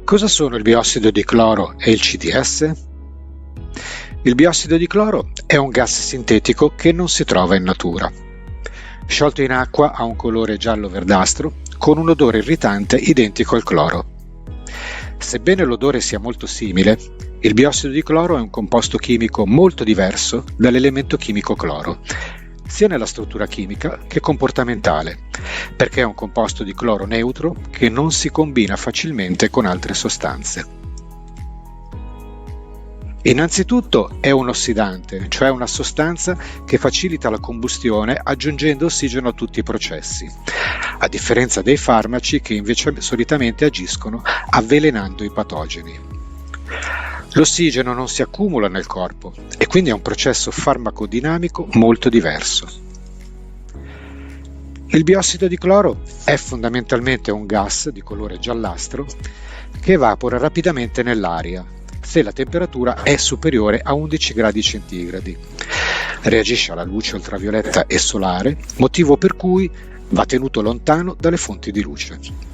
Cosa sono il biossido di cloro e il CDS? Il biossido di cloro è un gas sintetico che non si trova in natura. Sciolto in acqua ha un colore giallo-verdastro con un odore irritante identico al cloro. Sebbene l'odore sia molto simile, il biossido di cloro è un composto chimico molto diverso dall'elemento chimico cloro, sia nella struttura chimica che comportamentale, perché è un composto di cloro neutro che non si combina facilmente con altre sostanze. Innanzitutto è un ossidante, cioè una sostanza che facilita la combustione aggiungendo ossigeno a tutti i processi, a differenza dei farmaci che invece solitamente agiscono avvelenando i patogeni. L'ossigeno non si accumula nel corpo e quindi è un processo farmacodinamico molto diverso. Il biossido di cloro è fondamentalmente un gas di colore giallastro che evapora rapidamente nell'aria se la temperatura è superiore a 11 gradi centigradi. Reagisce alla luce ultravioletta e solare, motivo per cui va tenuto lontano dalle fonti di luce.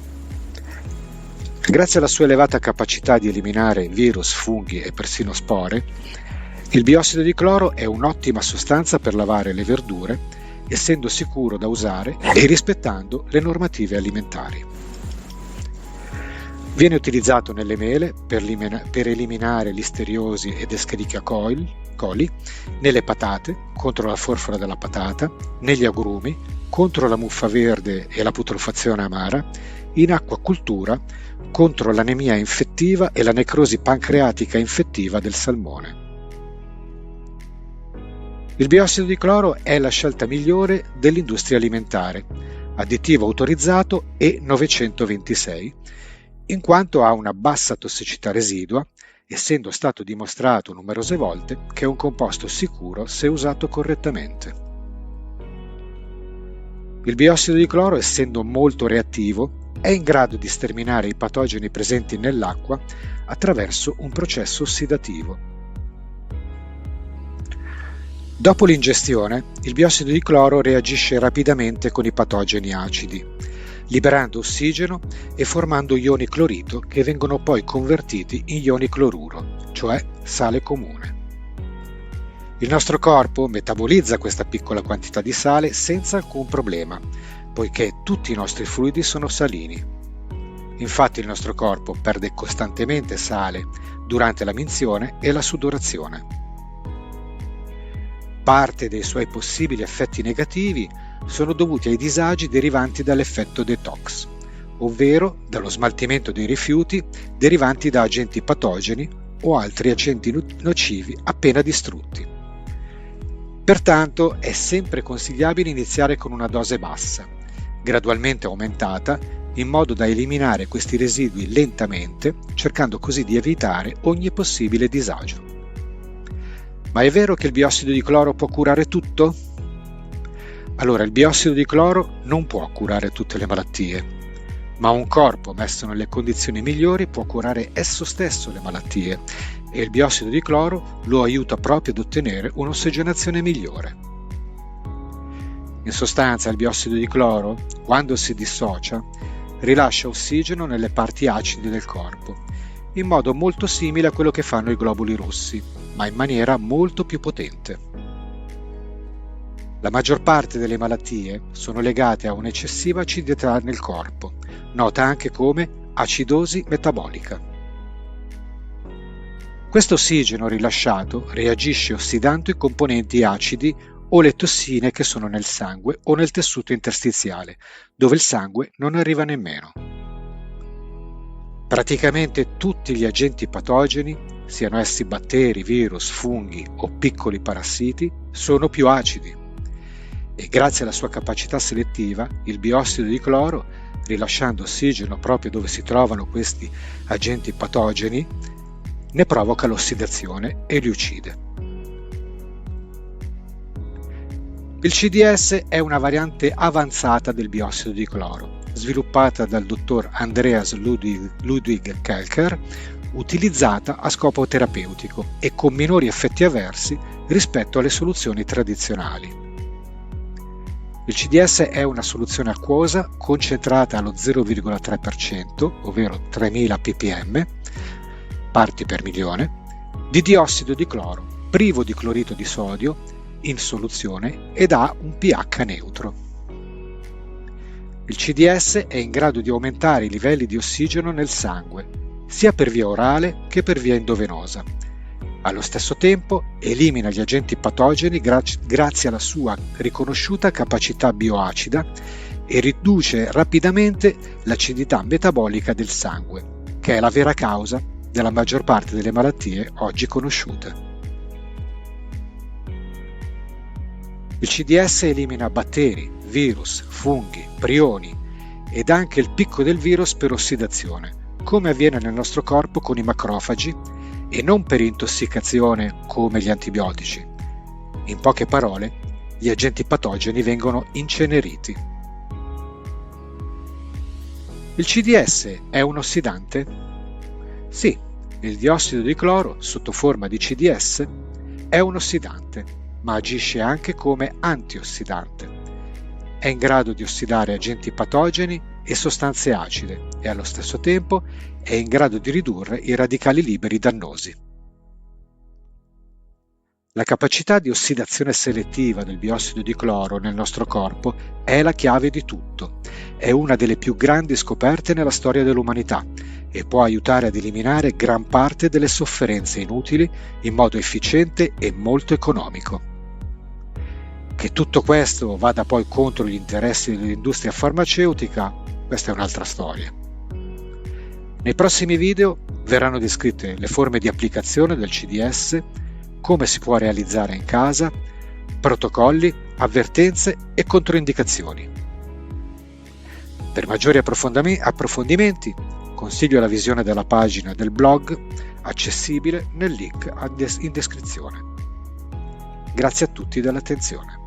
Grazie alla sua elevata capacità di eliminare virus, funghi e persino spore, il biossido di cloro è un'ottima sostanza per lavare le verdure, essendo sicuro da usare e rispettando le normative alimentari. Viene utilizzato nelle mele per eliminare listeriosi ed Escherichia coli, nelle patate contro la forfora della patata, negli agrumi contro la muffa verde e la putrefazione amara, in acquacultura contro l'anemia infettiva e la necrosi pancreatica infettiva del salmone. Il biossido di cloro è la scelta migliore dell'industria alimentare, additivo autorizzato E926, in quanto ha una bassa tossicità residua, essendo stato dimostrato numerose volte che è un composto sicuro se usato correttamente. Il biossido di cloro, essendo molto reattivo, è in grado di sterminare i patogeni presenti nell'acqua attraverso un processo ossidativo. Dopo l'ingestione, il biossido di cloro reagisce rapidamente con i patogeni acidi, liberando ossigeno e formando ioni clorito che vengono poi convertiti in ioni cloruro, cioè sale comune. Il nostro corpo metabolizza questa piccola quantità di sale senza alcun problema, poiché tutti i nostri fluidi sono salini. Infatti il nostro corpo perde costantemente sale durante la minzione e la sudorazione. Parte dei suoi possibili effetti negativi sono dovuti ai disagi derivanti dall'effetto detox, ovvero dallo smaltimento dei rifiuti derivanti da agenti patogeni o altri agenti nocivi appena distrutti. Pertanto è sempre consigliabile iniziare con una dose bassa, gradualmente aumentata, in modo da eliminare questi residui lentamente, cercando così di evitare ogni possibile disagio. Ma è vero che il biossido di cloro può curare tutto? Allora, il biossido di cloro non può curare tutte le malattie, ma un corpo messo nelle condizioni migliori può curare esso stesso le malattie e il biossido di cloro lo aiuta proprio ad ottenere un'ossigenazione migliore. In sostanza, il biossido di cloro, quando si dissocia, rilascia ossigeno nelle parti acide del corpo, in modo molto simile a quello che fanno i globuli rossi, ma in maniera molto più potente. La maggior parte delle malattie sono legate a un'eccessiva acidità nel corpo, nota anche come acidosi metabolica. Questo ossigeno rilasciato reagisce ossidando i componenti acidi o le tossine che sono nel sangue o nel tessuto interstiziale, dove il sangue non arriva nemmeno. Praticamente tutti gli agenti patogeni, siano essi batteri, virus, funghi o piccoli parassiti, sono più acidi. E grazie alla sua capacità selettiva, il biossido di cloro, rilasciando ossigeno proprio dove si trovano questi agenti patogeni, ne provoca l'ossidazione e li uccide. Il CDS è una variante avanzata del biossido di cloro, sviluppata dal dottor Andreas Ludwig Kelcher, utilizzata a scopo terapeutico e con minori effetti avversi rispetto alle soluzioni tradizionali. Il CDS è una soluzione acquosa concentrata allo 0,3%, ovvero 3000 ppm, parti per milione, di diossido di cloro, privo di clorito di sodio, in soluzione ed ha un pH neutro. Il CDS è in grado di aumentare i livelli di ossigeno nel sangue, sia per via orale che per via endovenosa. Allo stesso tempo elimina gli agenti patogeni grazie alla sua riconosciuta capacità bioacida e riduce rapidamente l'acidità metabolica del sangue, che è la vera causa della maggior parte delle malattie oggi conosciute. Il CDS elimina batteri, virus, funghi, prioni ed anche il picco del virus per ossidazione, come avviene nel nostro corpo con i macrofagi e non per intossicazione come gli antibiotici. In poche parole, gli agenti patogeni vengono inceneriti. Il CDS è un ossidante? Sì, il diossido di cloro, sotto forma di CDS, è un ossidante, ma agisce anche come antiossidante. È in grado di ossidare agenti patogeni e sostanze acide e allo stesso tempo è in grado di ridurre i radicali liberi dannosi. La capacità di ossidazione selettiva del biossido di cloro nel nostro corpo è la chiave di tutto, è una delle più grandi scoperte nella storia dell'umanità e può aiutare ad eliminare gran parte delle sofferenze inutili in modo efficiente e molto economico. Che tutto questo vada poi contro gli interessi dell'industria farmaceutica, questa è un'altra storia. Nei prossimi video verranno descritte le forme di applicazione del CDS, come si può realizzare in casa, protocolli, avvertenze e controindicazioni. Per maggiori approfondimenti consiglio la visione della pagina del blog accessibile nel link in descrizione. Grazie a tutti dell'attenzione.